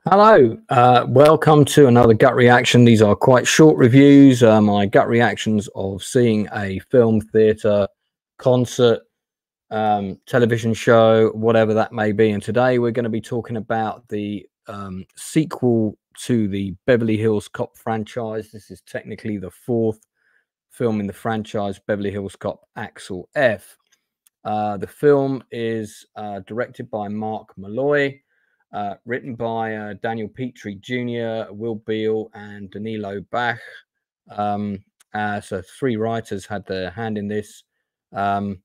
Hello, welcome to another gut reaction. These are quite short reviews, my gut reactions of seeing a film, theatre, concert, television show, whatever that may be. And today we're going to be talking about the sequel to the Beverly Hills Cop franchise. This is technically the fourth film in the franchise, Beverly Hills Cop Axel F. The film is directed by Mark Malloy. Written by Daniel Petrie Jr., Will Beal, and Danilo Bach. So three writers had their hand in this, and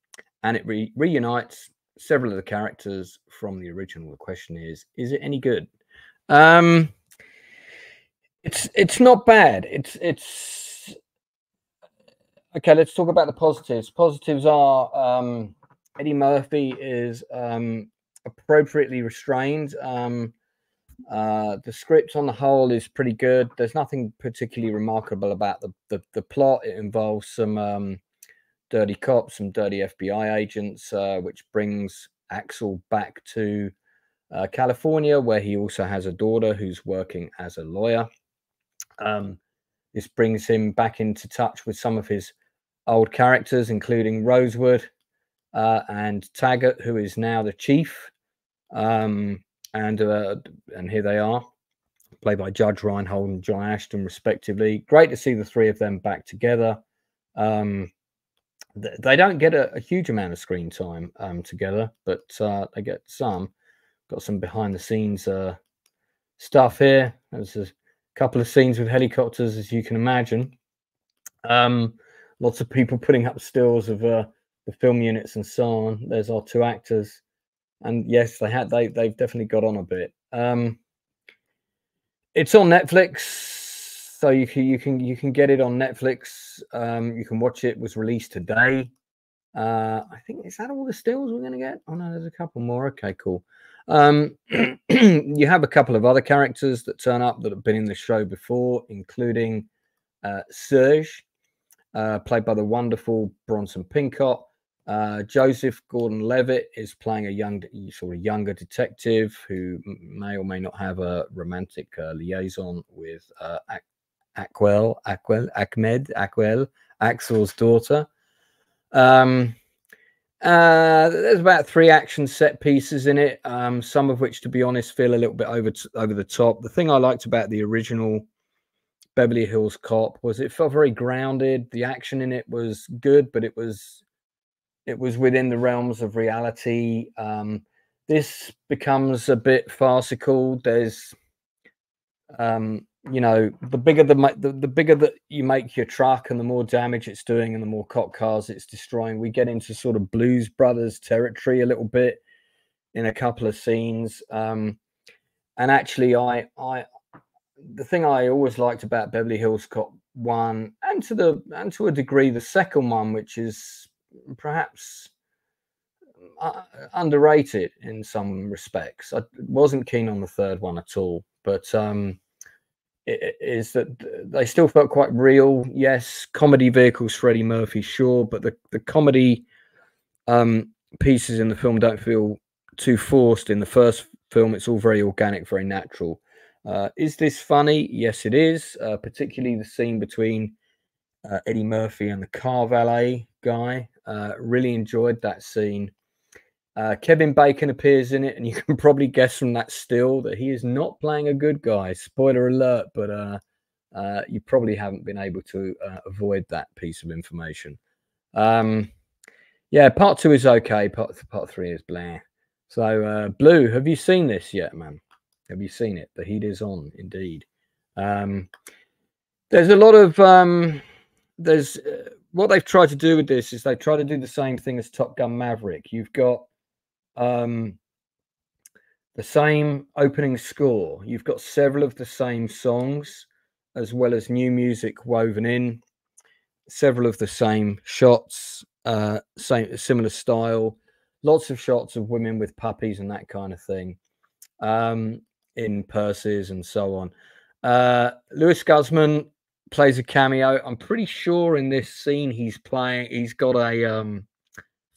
it reunites several of the characters from the original. The question is it any good? It's not bad. It's okay. Let's talk about the positives. Positives are Eddie Murphy is appropriately restrained. The script on the whole is pretty good. There's nothing particularly remarkable about the plot. It involves some dirty cops, some dirty FBI agents, which brings Axel back to California, where he also has a daughter who's working as a lawyer. This brings him back into touch with some of his old characters, including Rosewood and Taggart, who is now the chief. And here they are, played by Judge Reinhold and John Ashton, respectively. Great to see the three of them back together. They don't get a huge amount of screen time together, but they get some. Got some behind the scenes stuff here. There's a couple of scenes with helicopters, as you can imagine. Lots of people putting up stills of the film units and so on. There's our two actors. And yes, they've definitely got on a bit. It's on Netflix, so you can get it on Netflix. You can watch it. It was released today. I think, is that all the stills we're gonna get? Oh no, there's a couple more. Okay, cool. You have a couple of other characters that turn up that have been in the show before, including Serge, played by the wonderful Bronson Pinchot. Joseph Gordon-Levitt is playing a younger detective who may or may not have a romantic liaison with Axel's daughter. There's about 3 action set pieces in it, some of which, to be honest, feel a little bit over the top. The thing I liked about the original Beverly Hills Cop was it felt very grounded. The action in it was good, but it was within the realms of reality. This becomes a bit farcical. There's, you know, the bigger that you make your truck and the more damage it's doing and the more cop cars it's destroying, we get into sort of Blues Brothers territory a little bit in a couple of scenes. And actually, the thing I always liked about Beverly Hills Cop 1, and to a degree the second one, which is perhaps underrated in some respects. I wasn't keen on the third one at all, but it is that they still felt quite real. Yes, comedy vehicles for Eddie Murphy, sure, but the comedy pieces in the film don't feel too forced. In the first film, it's all very organic, very natural. Is this funny? Yes, it is, particularly the scene between Eddie Murphy and the car valet guy. Really enjoyed that scene. Kevin Bacon appears in it, and you can probably guess from that still that he is not playing a good guy. Spoiler alert, but you probably haven't been able to avoid that piece of information. Yeah, part 2 is okay. Part 3 is blah. So, Blue, have you seen this yet, man? Have you seen it? The heat is on, indeed. There's a lot of what they've tried to do with this is they try to do the same thing as Top Gun Maverick. You've got the same opening score. You've got several of the same songs, as well as new music woven in. Several of the same shots, similar style. Lots of shots of women with puppies and that kind of thing, in purses and so on. Louis Guzman plays a cameo. I'm pretty sure in this scene he's got a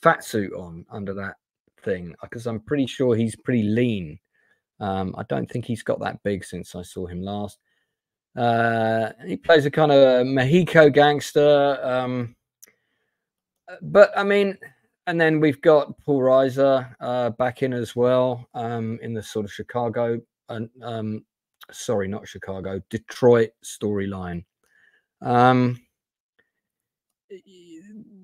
fat suit on under that thing, because I'm pretty sure he's pretty lean. I don't think he's got that big since I saw him last. He plays a kind of Mexico gangster. But I mean, and then we've got Paul Reiser back in as well, in the sort of Chicago, sorry, not Chicago, Detroit storyline.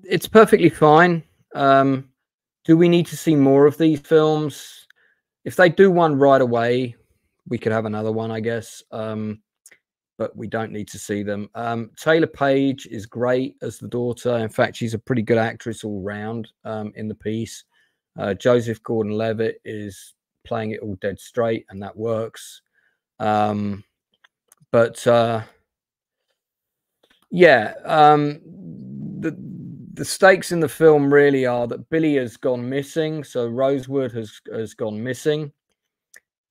It's perfectly fine. Do we need to see more of these films? If they do one right away, we could have another one, I guess. But we don't need to see them. Taylor Page is great as the daughter. In fact, she's a pretty good actress all round in the piece. Joseph Gordon-Levitt is playing it all dead straight, and that works. Yeah, the stakes in the film really are that Billy has gone missing. So Rosewood has gone missing.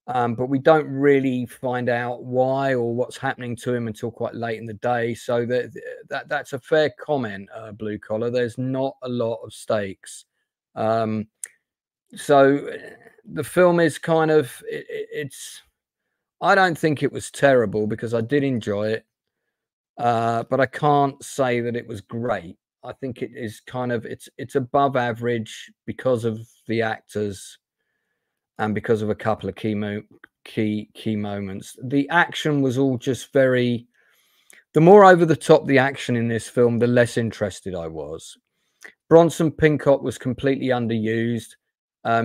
But we don't really find out why or what's happening to him until quite late in the day. So that's a fair comment, Blue Collar. There's not a lot of stakes. So the film is kind of, it's, I don't think it was terrible because I did enjoy it. But I can't say that it was great. I think it is kind of, it's above average because of the actors and because of a couple of key moments. The action was all just very, the more over the top the action in this film, the less interested I was. Bronson Pinchot was completely underused.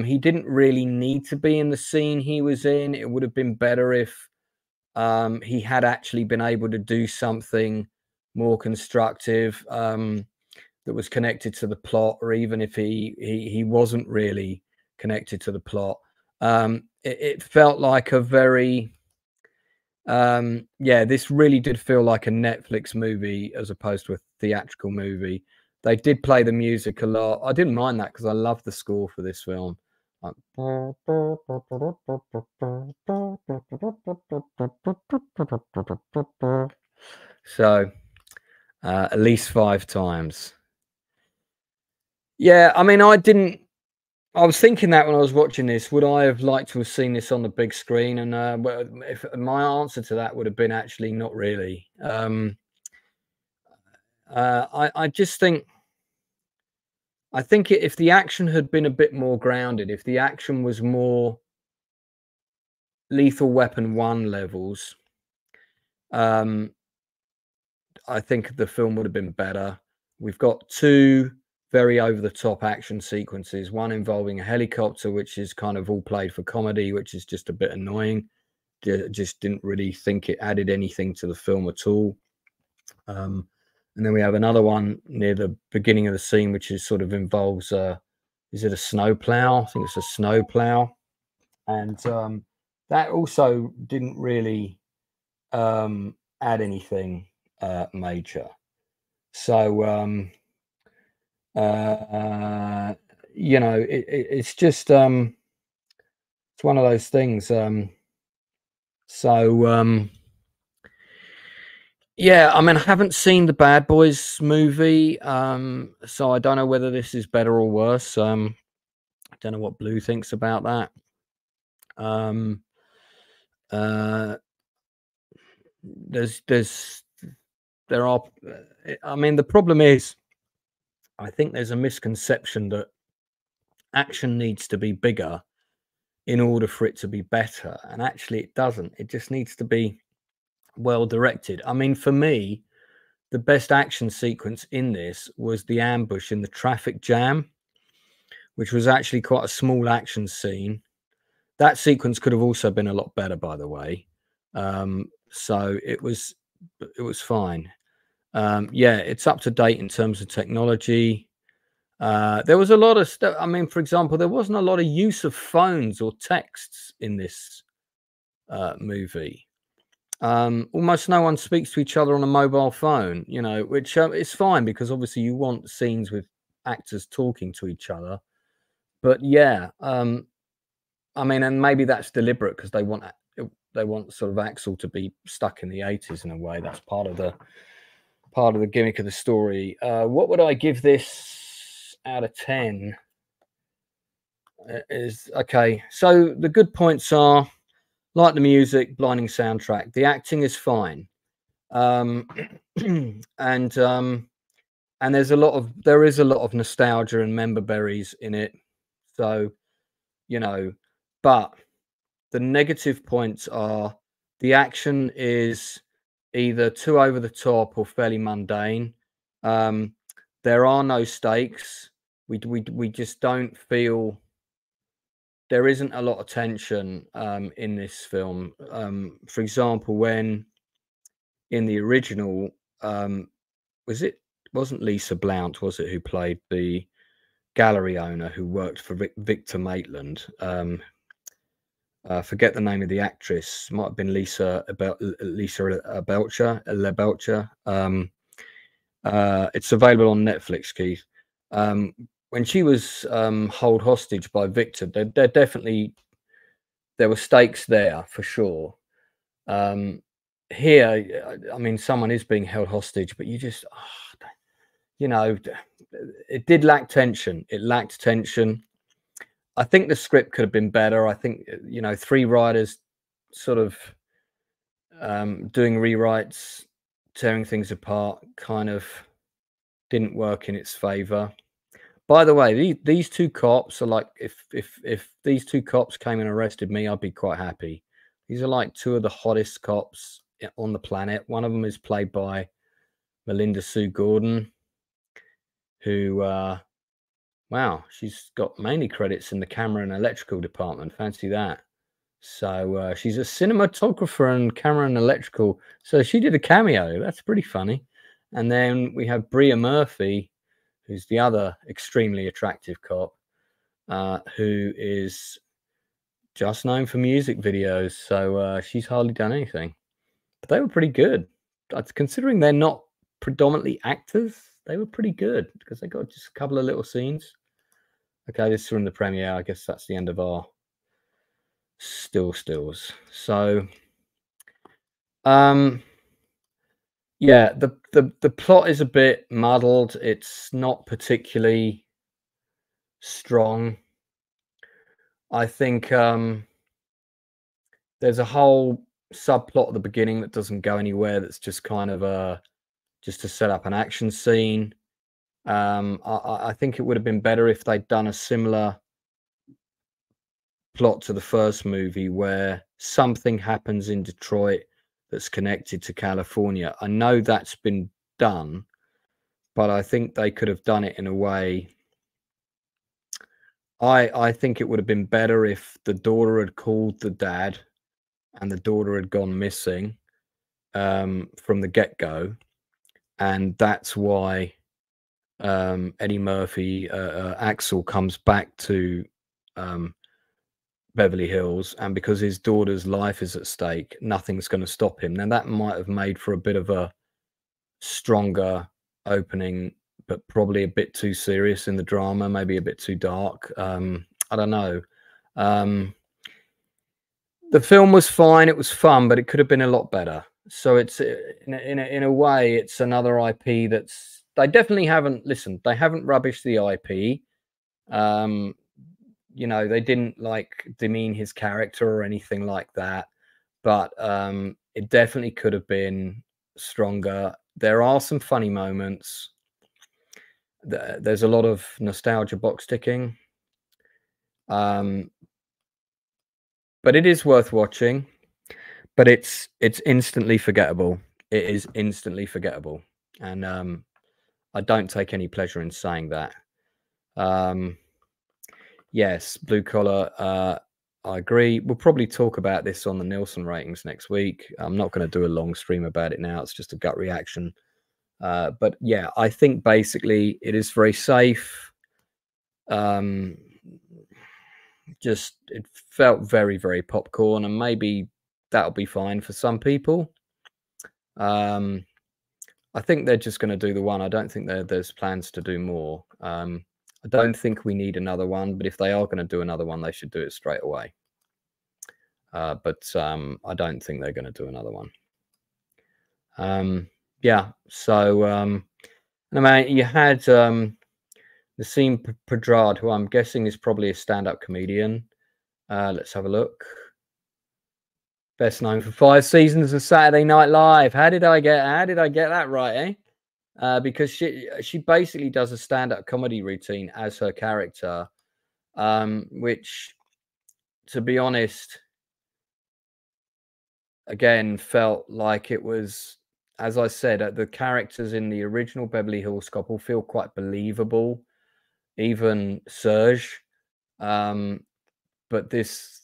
He didn't really need to be in the scene he was in. It would have been better if he had actually been able to do something more constructive that was connected to the plot, or even if he wasn't really connected to the plot. It felt like a very, this really did feel like a Netflix movie as opposed to a theatrical movie. They did play the music a lot. I didn't mind that because I love the score for this film. So at least 5 times. Yeah, I mean, I was thinking that when I was watching this, would I have liked to have seen this on the big screen? And if my answer to that would have been actually not really. I just think, if the action had been a bit more grounded, if the action was more Lethal Weapon 1 levels, I think the film would have been better. We've got 2 very over-the-top action sequences, one involving a helicopter, which is kind of all played for comedy, which is just a bit annoying. Just didn't really think it added anything to the film at all. And then we have another one near the beginning of the scene, which is sort of involves, is it a snowplow? I think it's a snowplow. And that also didn't really add anything major. So, you know, it's just, it's one of those things. Yeah, I mean, I haven't seen the Bad Boys movie, so I don't know whether this is better or worse. I don't know what Blue thinks about that. There are, I mean, the problem is, I think there's a misconception that action needs to be bigger in order for it to be better, and actually it doesn't. It just needs to be well directed. I mean, for me, the best action sequence in this was the ambush in the traffic jam, which was actually quite a small action scene. That sequence could have also been a lot better, by the way. So it was fine. Yeah, it's up to date in terms of technology. There was a lot of stuff. I mean, for example, there wasn't a lot of use of phones or texts in this movie. Almost no one speaks to each other on a mobile phone, you know, which is fine because obviously you want scenes with actors talking to each other. But yeah, I mean, and maybe that's deliberate because they want sort of Axel to be stuck in the 80s in a way. That's part of the gimmick of the story. What would I give this out of 10? Is okay. So the good points are Like the music, blinding soundtrack. The acting is fine. And there is a lot of nostalgia and member berries in it. So, you know, but the negative points are the action is either too over the top or fairly mundane. There are no stakes. We just don't feel, there isn't a lot of tension in this film. For example, when in the original, wasn't Lisa Blount, was it, who played the gallery owner who worked for Victor Maitland? Forget the name of the actress. Might have been Lisa Belcher. It's available on Netflix, Keith. When she was held hostage by Victor, there were stakes there for sure. Here, I mean, someone is being held hostage, but you just, you know, it did lack tension. It lacked tension. I think the script could have been better. I think, you know, 3 writers sort of doing rewrites, tearing things apart, kind of didn't work in its favor. By the way, these 2 cops are like, if these 2 cops came and arrested me, I'd be quite happy. These are like 2 of the hottest cops on the planet. One of them is played by Melinda Sue Gordon, who, wow, she's got mainly credits in the camera and electrical department. Fancy that. So she's a cinematographer and camera and electrical. So she did a cameo. That's pretty funny. And then we have Bria Murphy, who's the other extremely attractive cop, who is just known for music videos. So she's hardly done anything. But they were pretty good. Considering they're not predominantly actors, they were pretty good because they got just a couple of little scenes. Okay, this is from the premiere. I guess that's the end of our stills. So, yeah, the plot is a bit muddled. It's not particularly strong. I think there's a whole subplot at the beginning that doesn't go anywhere. That's just kind of just to set up an action scene. I think it would have been better if they'd done a similar plot to the first movie where something happens in Detroit that's connected to California. I know that's been done, but I think they could have done it in a way. I think it would have been better if the daughter had called the dad and the daughter had gone missing from the get-go, and that's why Eddie Murphy, Axel, comes back to Beverly Hills, and because his daughter's life is at stake, nothing's going to stop him. Now that might have made for a bit of a stronger opening, but probably a bit too serious in the drama, maybe a bit too dark. I don't know. The film was fine, it was fun, but it could have been a lot better. So it's in a way, it's another IP that's, they definitely haven't listened. They haven't rubbished the IP. You know, they didn't like demean his character or anything like that, but it definitely could have been stronger. There are some funny moments. There's a lot of nostalgia box ticking. But it is worth watching. But it's instantly forgettable. It is instantly forgettable, and I don't take any pleasure in saying that. Yes, Blue Collar. I agree. We'll probably talk about this on the Nielsen ratings next week. I'm not going to do a long stream about it now. It's just a gut reaction. But yeah, I think basically it is very safe. Just it felt very, very popcorn, and maybe that'll be fine for some people. I think they're just going to do the one. I don't think there's plans to do more. I don't think we need another one, but if they are going to do another one, they should do it straight away. But I don't think they're going to do another one. Yeah, so I mean, you had Nassim Pedrad, who I'm guessing is probably a stand-up comedian. Let's have a look. best known for 5 seasons of Saturday Night Live. How did I get that right, eh? Because she basically does a stand-up comedy routine as her character, which, to be honest, again, felt like it was, as I said, the characters in the original Beverly Hills Cop all feel quite believable, even Serge. But this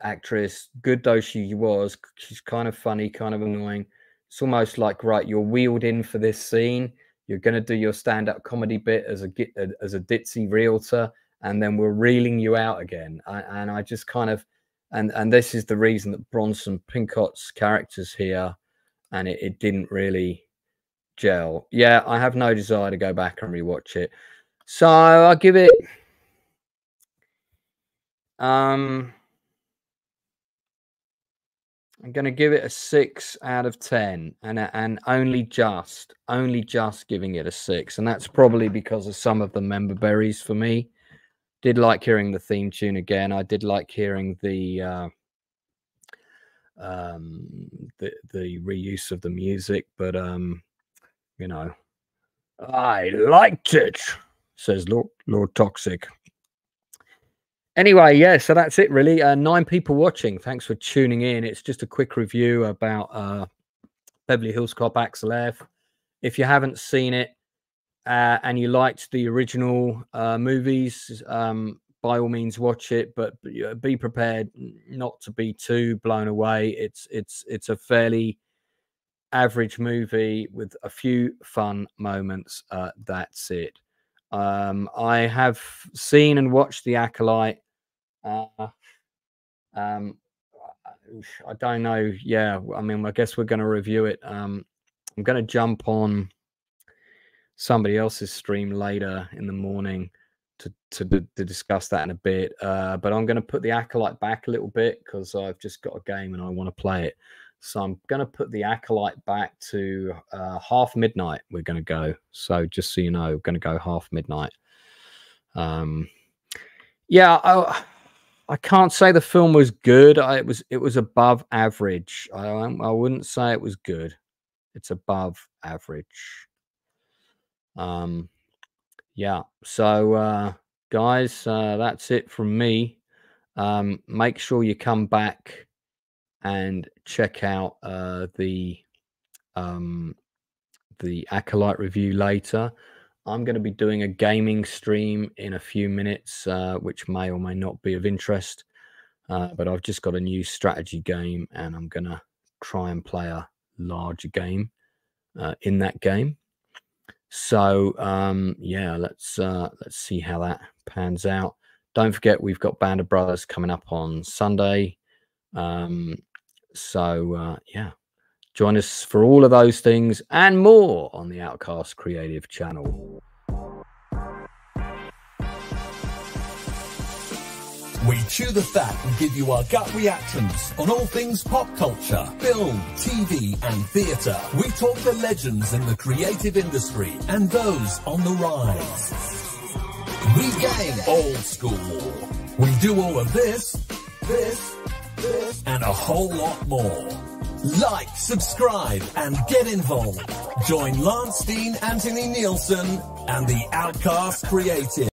actress, good though she was, she's kind of funny, kind of annoying. It's almost like, right, you're wheeled in for this scene. You're going to do your stand-up comedy bit as a ditzy realtor, and then we're reeling you out again. And I just kind of, and this is the reason that Bronson Pinchot's character's here, and it didn't really gel. Yeah, I have no desire to go back and rewatch it. So I'll give it I'm going to give it a 6 out of 10, and only just giving it a 6, and that's probably because of some of the member berries for me. Did like hearing the theme tune again. I did like hearing the reuse of the music, but you know, I liked it, says Lord Toxic. Anyway, yeah, so that's it really. 9 people watching. Thanks for tuning in. It's just a quick review about Beverly Hills Cop Axel F. If you haven't seen it and you liked the original movies, by all means watch it, but be prepared not to be too blown away. It's a fairly average movie with a few fun moments. That's it. I have seen and watched The Acolyte. I don't know. Yeah, I mean, I guess we're going to review it. I'm going to jump on somebody else's stream later in the morning to discuss that in a bit. But I'm going to put The Acolyte back a little bit because I've just got a game and I want to play it. So I'm going to put The Acolyte back to half midnight. We're going to go. So just so you know, we're going to go half midnight. Yeah, I can't say the film was good. It was above average. I wouldn't say it was good. It's above average. Yeah. So guys, that's it from me. Make sure you come back and check out the Acolyte review later. I'm going to be doing a gaming stream in a few minutes, which may or may not be of interest. But I've just got a new strategy game, and I'm going to try and play a larger game in that game. So yeah, let's see how that pans out. Don't forget, we've got Band of Brothers coming up on Sunday. So yeah, join us for all of those things and more on the Outcast Creative channel. We chew the fat and give you our gut reactions on all things pop culture, film, TV and theatre. We talk the legends in the creative industry and those on the rise. We game old school. We do all of this, and a whole lot more. Like, subscribe and get involved. Join Steen Anthony Nielsen and the Outcast Creative.